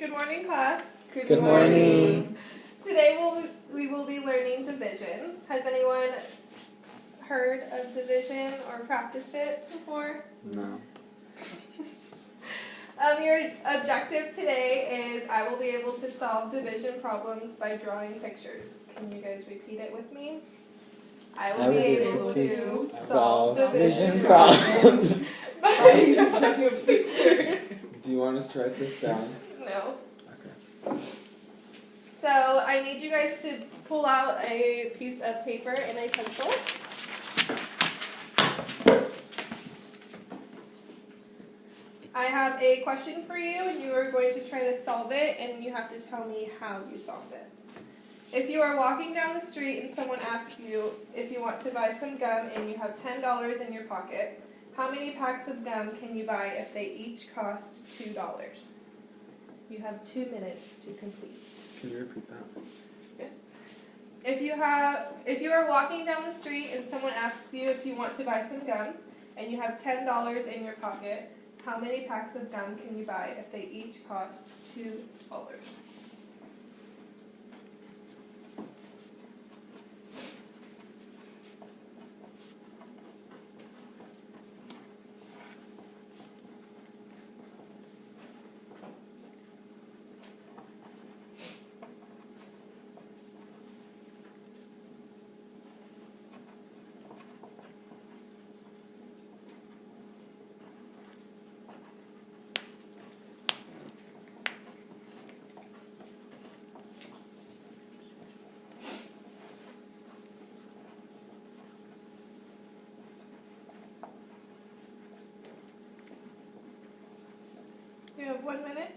Good morning, class. Good morning. Today we will be learning division. Has anyone heard of division or practiced it before? No. Your objective today is I will be able to solve division problems by drawing pictures. Can you guys repeat it with me? I will be able to solve division problems by drawing pictures. Do you want us to write this down? No. Okay. So I need you guys to pull out a piece of paper and a pencil. I have a question for you, and you are going to try to solve it, and you have to tell me how you solved it. If you are walking down the street and someone asks you if you want to buy some gum and you have $10 in your pocket, how many packs of gum can you buy if they each cost $2? You have 2 minutes to complete. Can you repeat that? Yes. If you are walking down the street and someone asks you if you want to buy some gum and you have $10 in your pocket, how many packs of gum can you buy if they each cost $2? You have 1 minute.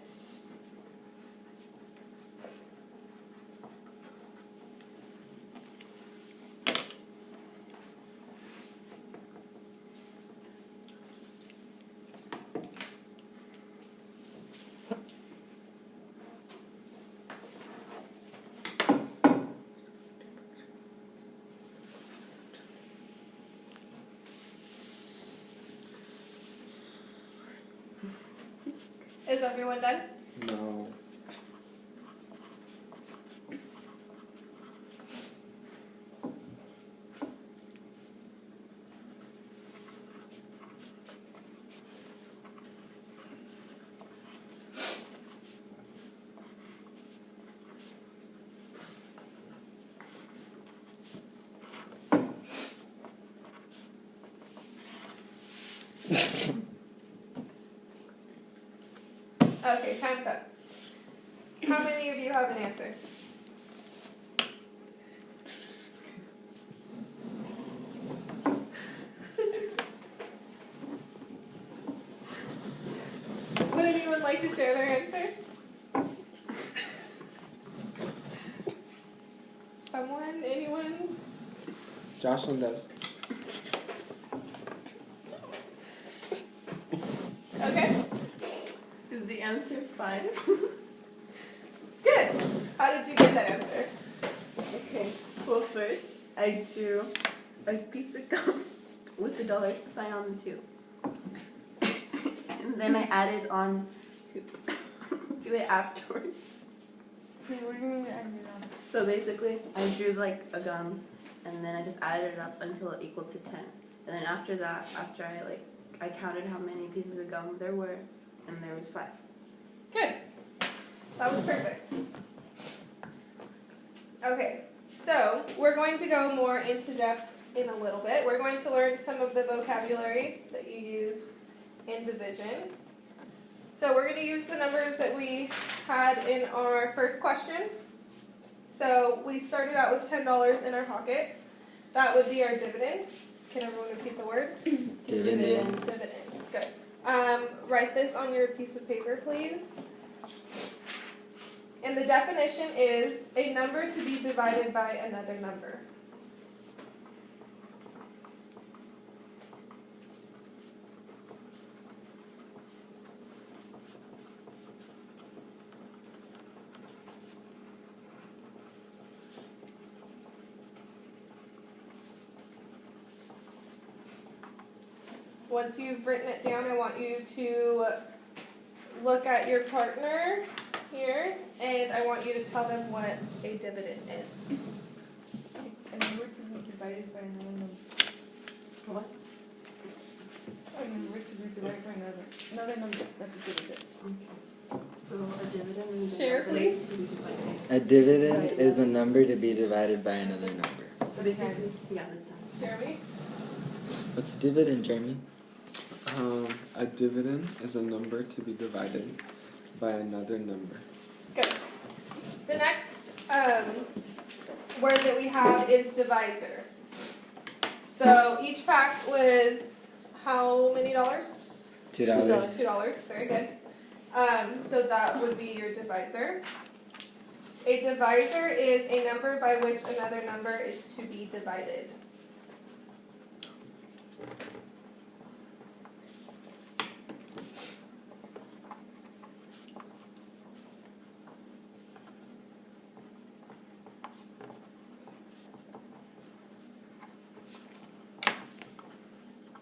Is everyone done? No. Okay, time's up. How many of you have an answer? Would anyone like to share their answer? Someone? Anyone? Jocelyn does. Okay. Is the answer 5? Good. How did you get that answer? Okay. Well, first I drew a piece of gum with the dollar sign on the 2, and then I added on to it afterwards. Wait, what do you mean you added it on? So basically, I drew like a gum, and then I just added it up until it equaled to 10. And then after that, I counted how many pieces of gum there were, and there was 5. Good. That was perfect. Okay, so we're going to go more into depth in a little bit. We're going to learn some of the vocabulary that you use in division. So we're going to use the numbers that we had in our first question. So we started out with $10 in our pocket. That would be our dividend. Can everyone repeat the word? Dividend. Dividend. Good. Write this on your piece of paper, please. And the definition is a number to be divided by another number. Once you've written it down, I want you to look at your partner here, and I want you to tell them what a dividend is. A number to be divided by another number. What? A number to be divided by another number. That's a dividend. So a dividend is Share, a number please. to be divided. A dividend is a number to be divided by another number. So basically, yeah, that's done. Jeremy? What's a dividend, Jeremy? A dividend is a number to be divided by another number. Good. The next word that we have is divisor. So each pack was how many dollars? $2. $2. Very good. So that would be your divisor. A divisor is a number by which another number is to be divided.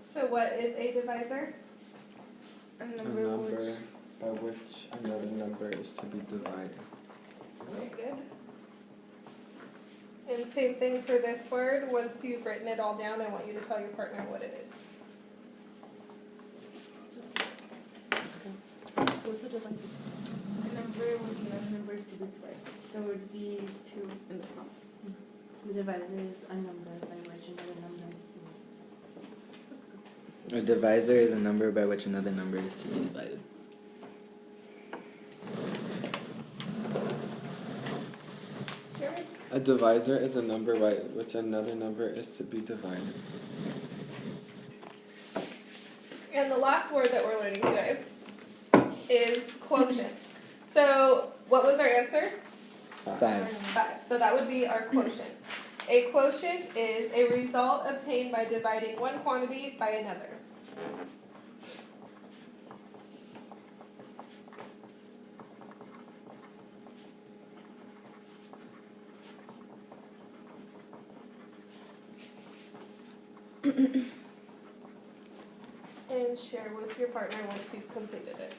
So what is a divisor? A A number number which by which another number is to be divided. Very good. And same thing for this word. Once you've written it all down, I want you to tell your partner what it is. So what's a divisor? a number which another number is to be divided. So it would be 2 in the front. The divisor is a number by which another number is to be. A divisor is a number by which another number is to be divided. Jeremy? A divisor is a number by which another number is to be divided. And the last word that we're learning today is quotient. So what was our answer? 5. 5. So that would be our quotient. A quotient is a result obtained by dividing one quantity by another. And share with your partner once you've completed it.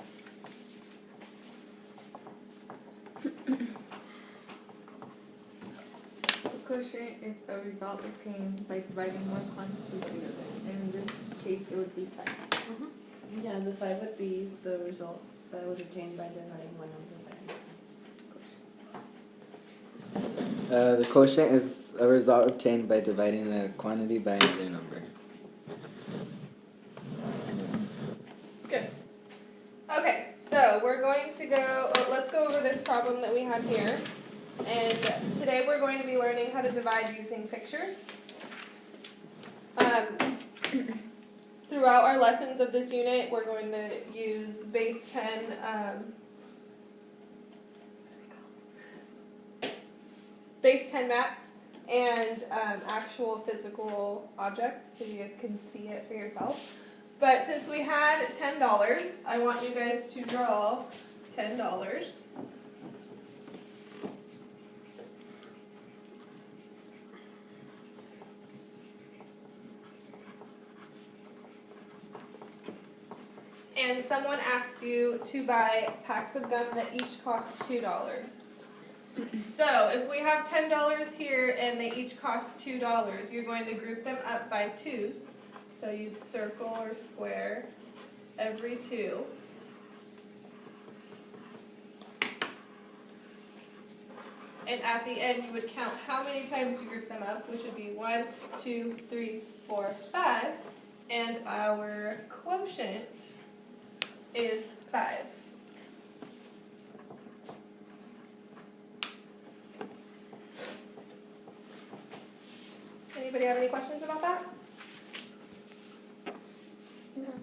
A quotient is a result obtained by dividing one quantity by another. And in this case, it would be 5. Yeah, the 5 would be the result that was obtained by dividing one number by another. The quotient is a result obtained by dividing a quantity by another number. Good. Okay, so we're going to let's go over this problem that we have here. And today we're going to be learning how to divide using pictures. Throughout our lessons of this unit, we're going to use base 10 maps and actual physical objects so you guys can see it for yourself. But since we had $10, I want you guys to draw $10. And someone asked you to buy packs of gum that each cost $2. So if we have $10 here and they each cost $2, you're going to group them up by 2s. So you'd circle or square every 2. And at the end, you would count how many times you group them up, which would be 1, 2, 3, 4, 5. And our quotient is 5. Anybody have any questions about that?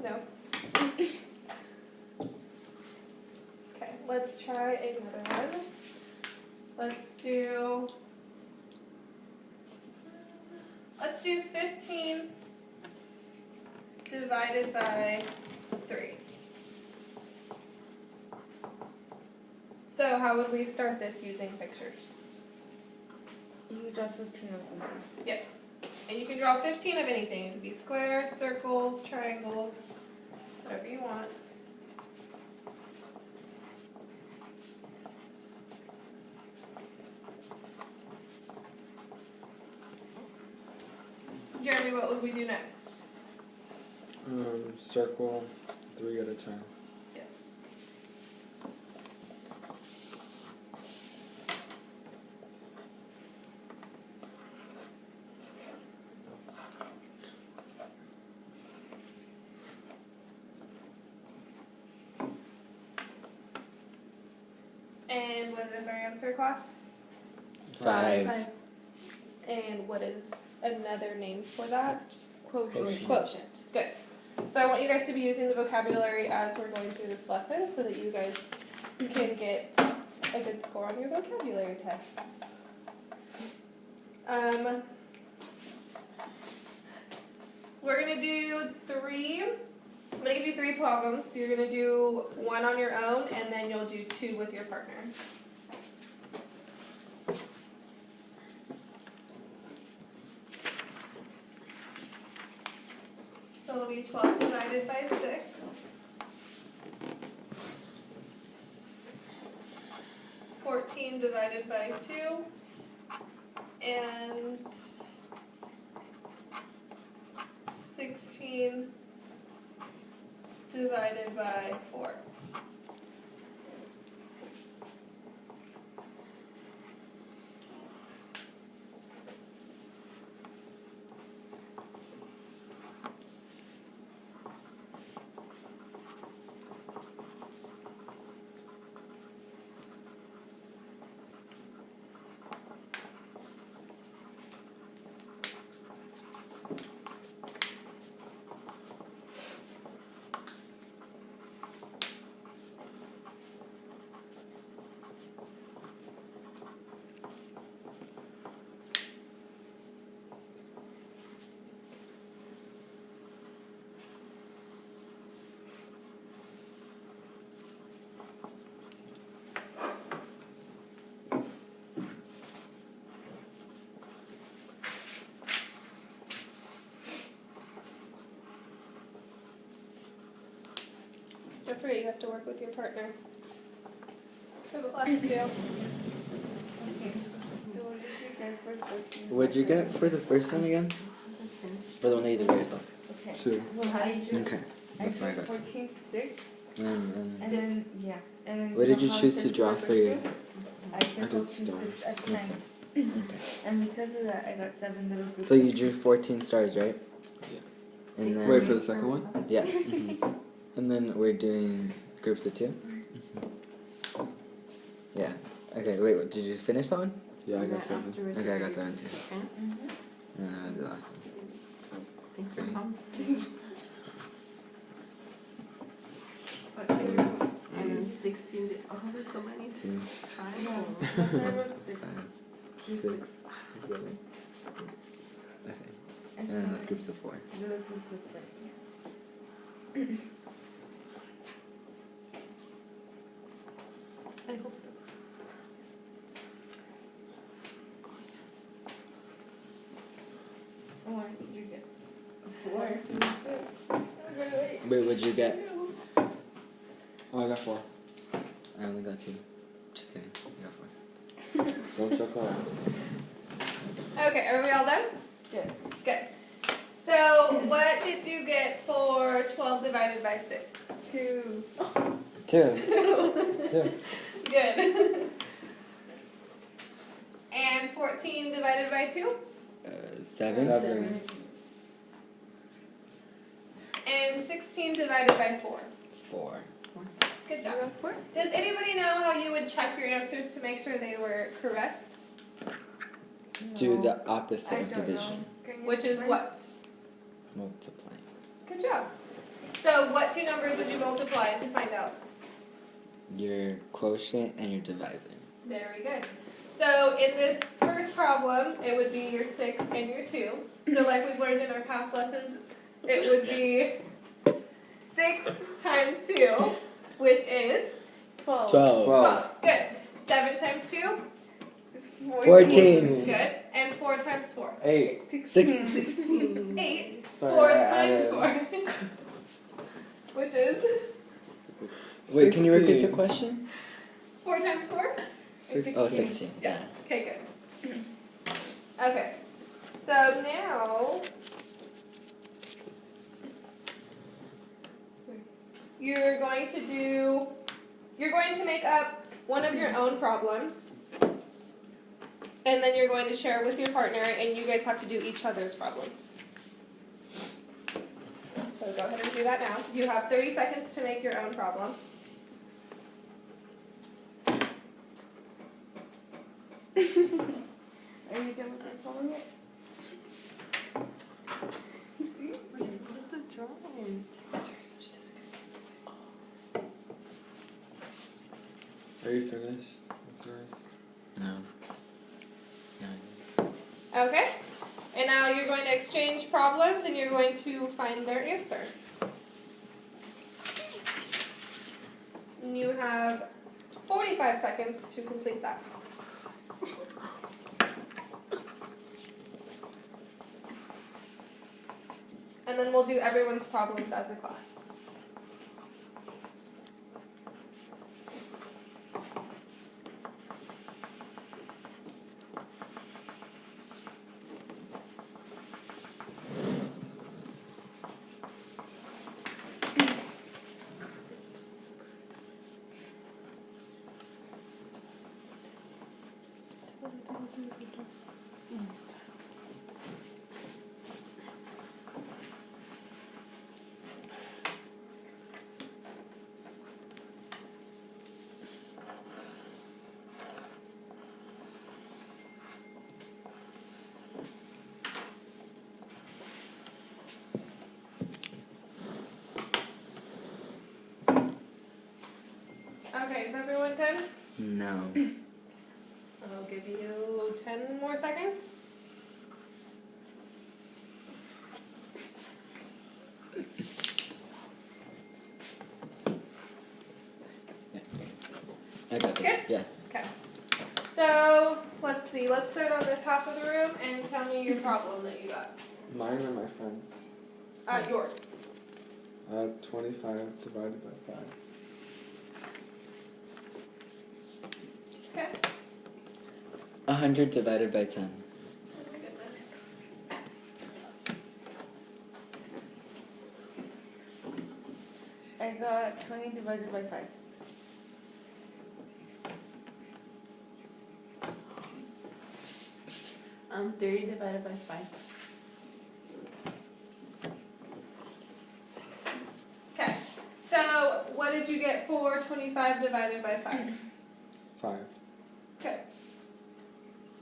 No? Okay, let's try another one. Let's do 15 divided by 3. So how would we start this using pictures? You draw 15 of something. Yes. And you can draw 15 of anything. It could be squares, circles, triangles, whatever you want. we do next? Circle 3 at a time. Yes. And what is our answer, class? 5. And what is another name for that? Quotient. Quotient. Good. So I want you guys to be using the vocabulary as we're going through this lesson so that you guys can get a good score on your vocabulary test. We're going to do 3. I'm going to give you 3 problems. So you're going to do 1 on your own, and then you'll do 2 with your partner. So it'll be 12 divided by 6. 14 divided by 2. And 16 divided by 4. Don't forget you have to work with your partner. For the last 2. Okay. So what did you get for 14? What'd you get for the first one again? For the one that you did by yourself? Okay. 2. Well, how did you? Okay. I That's what I drew got. 14 sticks, And and then yeah, and then. what did you how choose it to says draw 4 for your? I circled 2 stars. sticks at a That's time, it. Okay. and because of that, I got 7 little groups. So you drew 14 stars, right? Yeah. And then Wait for the second one? yeah. And then we're doing groups of 2. Yeah. Okay. Wait. What, did you finish that one? Yeah, I got 7. Okay, I got 7 too. Mhm. And then I'll do the last one. Thanks for 3. coming. And then 16. Oh, there's so many. 2, Triangle. That's why I wrote sticks. 5, 6, 7. Okay. And then that's groups of 4. Little groups of 4. I hope that's. What did you get? 4. Wait, what'd you get? Oh, I got 4. I only got 2. Just kidding. I got 4. Don't joke around. Okay, are we all done? Yes. Good. So, what did you get for 12 divided by 6? 2. 2. 2. Good. And 14 divided by 2? 7. 7. And 16 divided by 4? 4. Good You job. got 4? Does anybody know how you would check your answers to make sure they were correct? Do the opposite I of don't division. know. Can you Which is explain? what? Multiplying. Good job. So, what 2 numbers would you multiply to find out? Your quotient and your divisor. Very good. So in this first problem, it would be your 6 and your 2. So like we've learned in our past lessons, it would be 6 times 2, which is 12. 12. 12. Good. 7 times 2? It's 14. Good. And 4 times 4? 8. 16. 16. 8. Sorry, 4 I times added. 4. Which is? Wait, can you repeat the 16. question? 4 times 4? 16. Oh, 16. Yeah. Okay, good. Okay. So now you're going to make up one of your own problems, and then you're going to share it with your partner, and you guys have to do each other's problems. So go ahead and do that now. You have 30 seconds to make your own problem. Are you done with your problem yet? We're supposed to join. Are you finished? That's yours. No. Okay. And now you're going to exchange problems, and you're going to find their answer. And you have 45 seconds to complete that. And then we'll do everyone's problems as a class. Okay, is everyone done? No. I'll give you 10 more seconds. I got it. Good? Yeah. Okay. So, let's see. Let's start on this half of the room and tell me your problem that you got. Mine or my friend's? Yours. 25 divided by 5. Okay. 100 divided by 10. I got 20 divided by 5. 30 divided by 5. Okay. So, what did you get for 25 divided by 5? 5. Okay.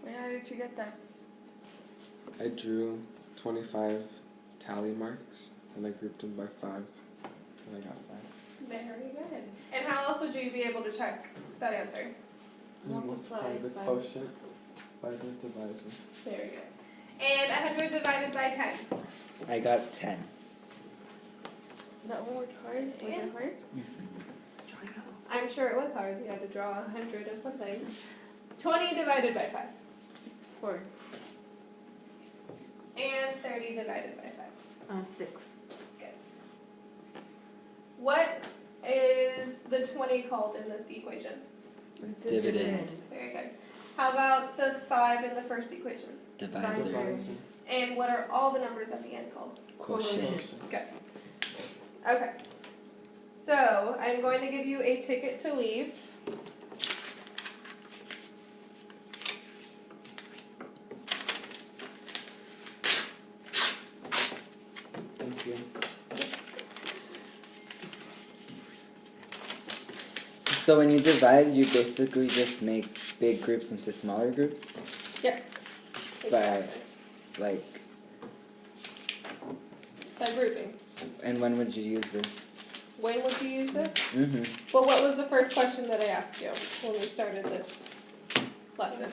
Wait, how did you get that? I drew 25 tally marks and I grouped them by 5 and I got 5. Very good. And how else would you be able to check that answer? Multiply the by- quotient by the divisor. Very good. And 100 divided by 10. I got 10. That one was hard. Was Yeah. it hard? I'm sure it was hard. You had to draw 100 of something. 20 divided by 5. It's 4. And 30 divided by 5. 6. What is the 20 called in this equation? Dividend. Very good. How about the 5 in the first equation? Divisor. Divisor. And what are all the numbers at the end called? Quotient. Good. Okay. So, I'm going to give you a ticket to leave. Thank you. So when you divide, you basically just make big groups into smaller groups? Yes. By, like, By grouping. and when would you use this? When would you use this? Mm-hmm. Well, what was the first question that I asked you when we started this lesson?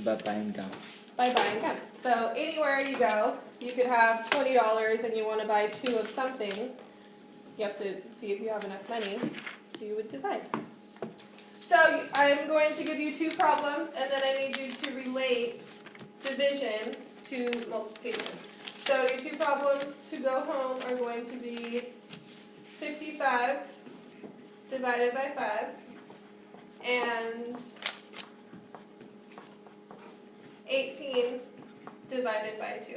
About buying gum. By buying gum. So anywhere you go, you could have $20 and you want to buy 2 of something. You have to see if you have enough money, so you would divide. So I'm going to give you 2 problems, and then I need you to relate division to multiplication. So your 2 problems to go home are going to be 55 divided by 5 and 18 divided by 2.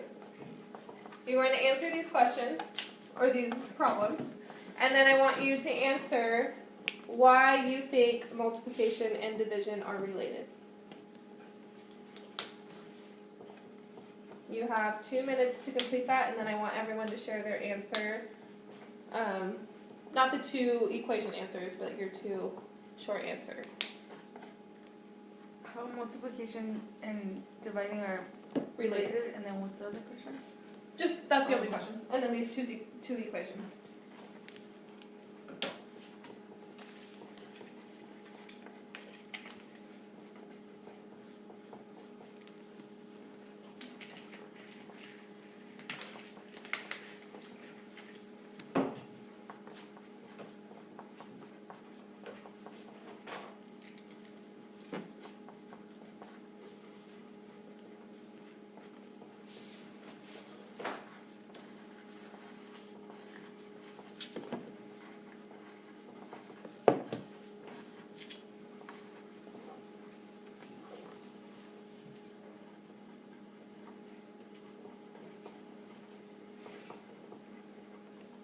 You're going to answer these questions, or these problems, And then I want you to answer why you think multiplication and division are related. You have 2 minutes to complete that, and then I want everyone to share their answer. Not the 2 equation answers, but your 2 short answer. How multiplication and dividing are Related. and then what's the other question? Just, that's the only question. And then these 2 equations.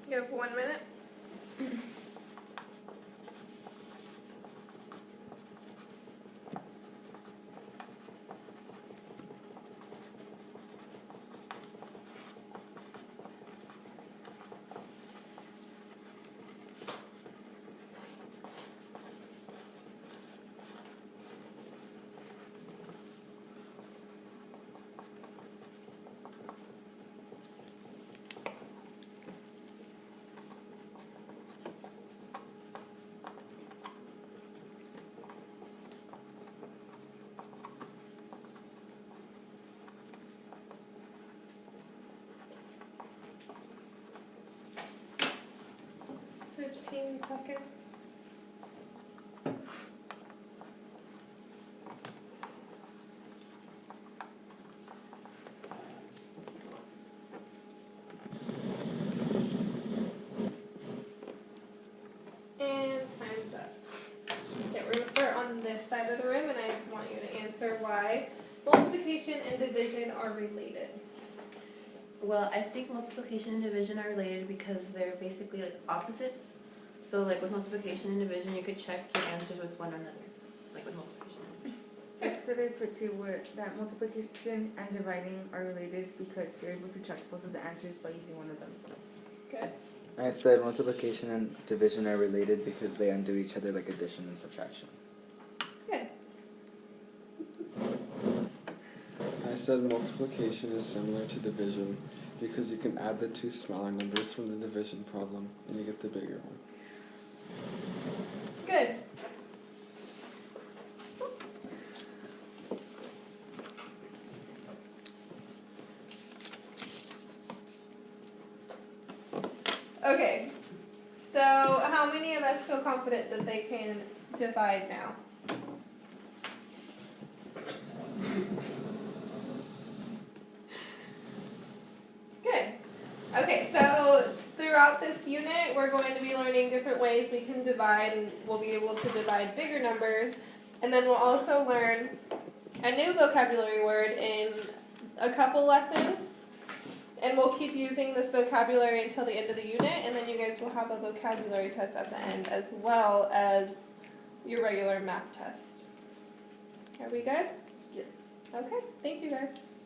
You have 1 minute. Fifteen seconds. And time's up. Okay, we're going to start on this side of the room, and I want you to answer why multiplication and division are related. Well, I think multiplication and division are related because they're basically like opposites. So like with multiplication and division, you could check your answers with one another. Like with multiplication and division. Yesterday I put 2 where that multiplication and dividing are related because you're able to check both of the answers by using one of them. Good. I said multiplication and division are related because they undo each other like addition and subtraction. Good. I said multiplication is similar to division because you can add the 2 smaller numbers from the division problem and you get the bigger one. Good. Okay, so how many of us feel confident that they can divide now? Good. Okay, so throughout this unit, we're going to be learning different ways we can divide, and we'll be able to divide bigger numbers. And then we'll also learn a new vocabulary word in a couple lessons. And we'll keep using this vocabulary until the end of the unit, and then you guys will have a vocabulary test at the end as well as your regular math test. Are we good? Yes. Okay, thank you guys.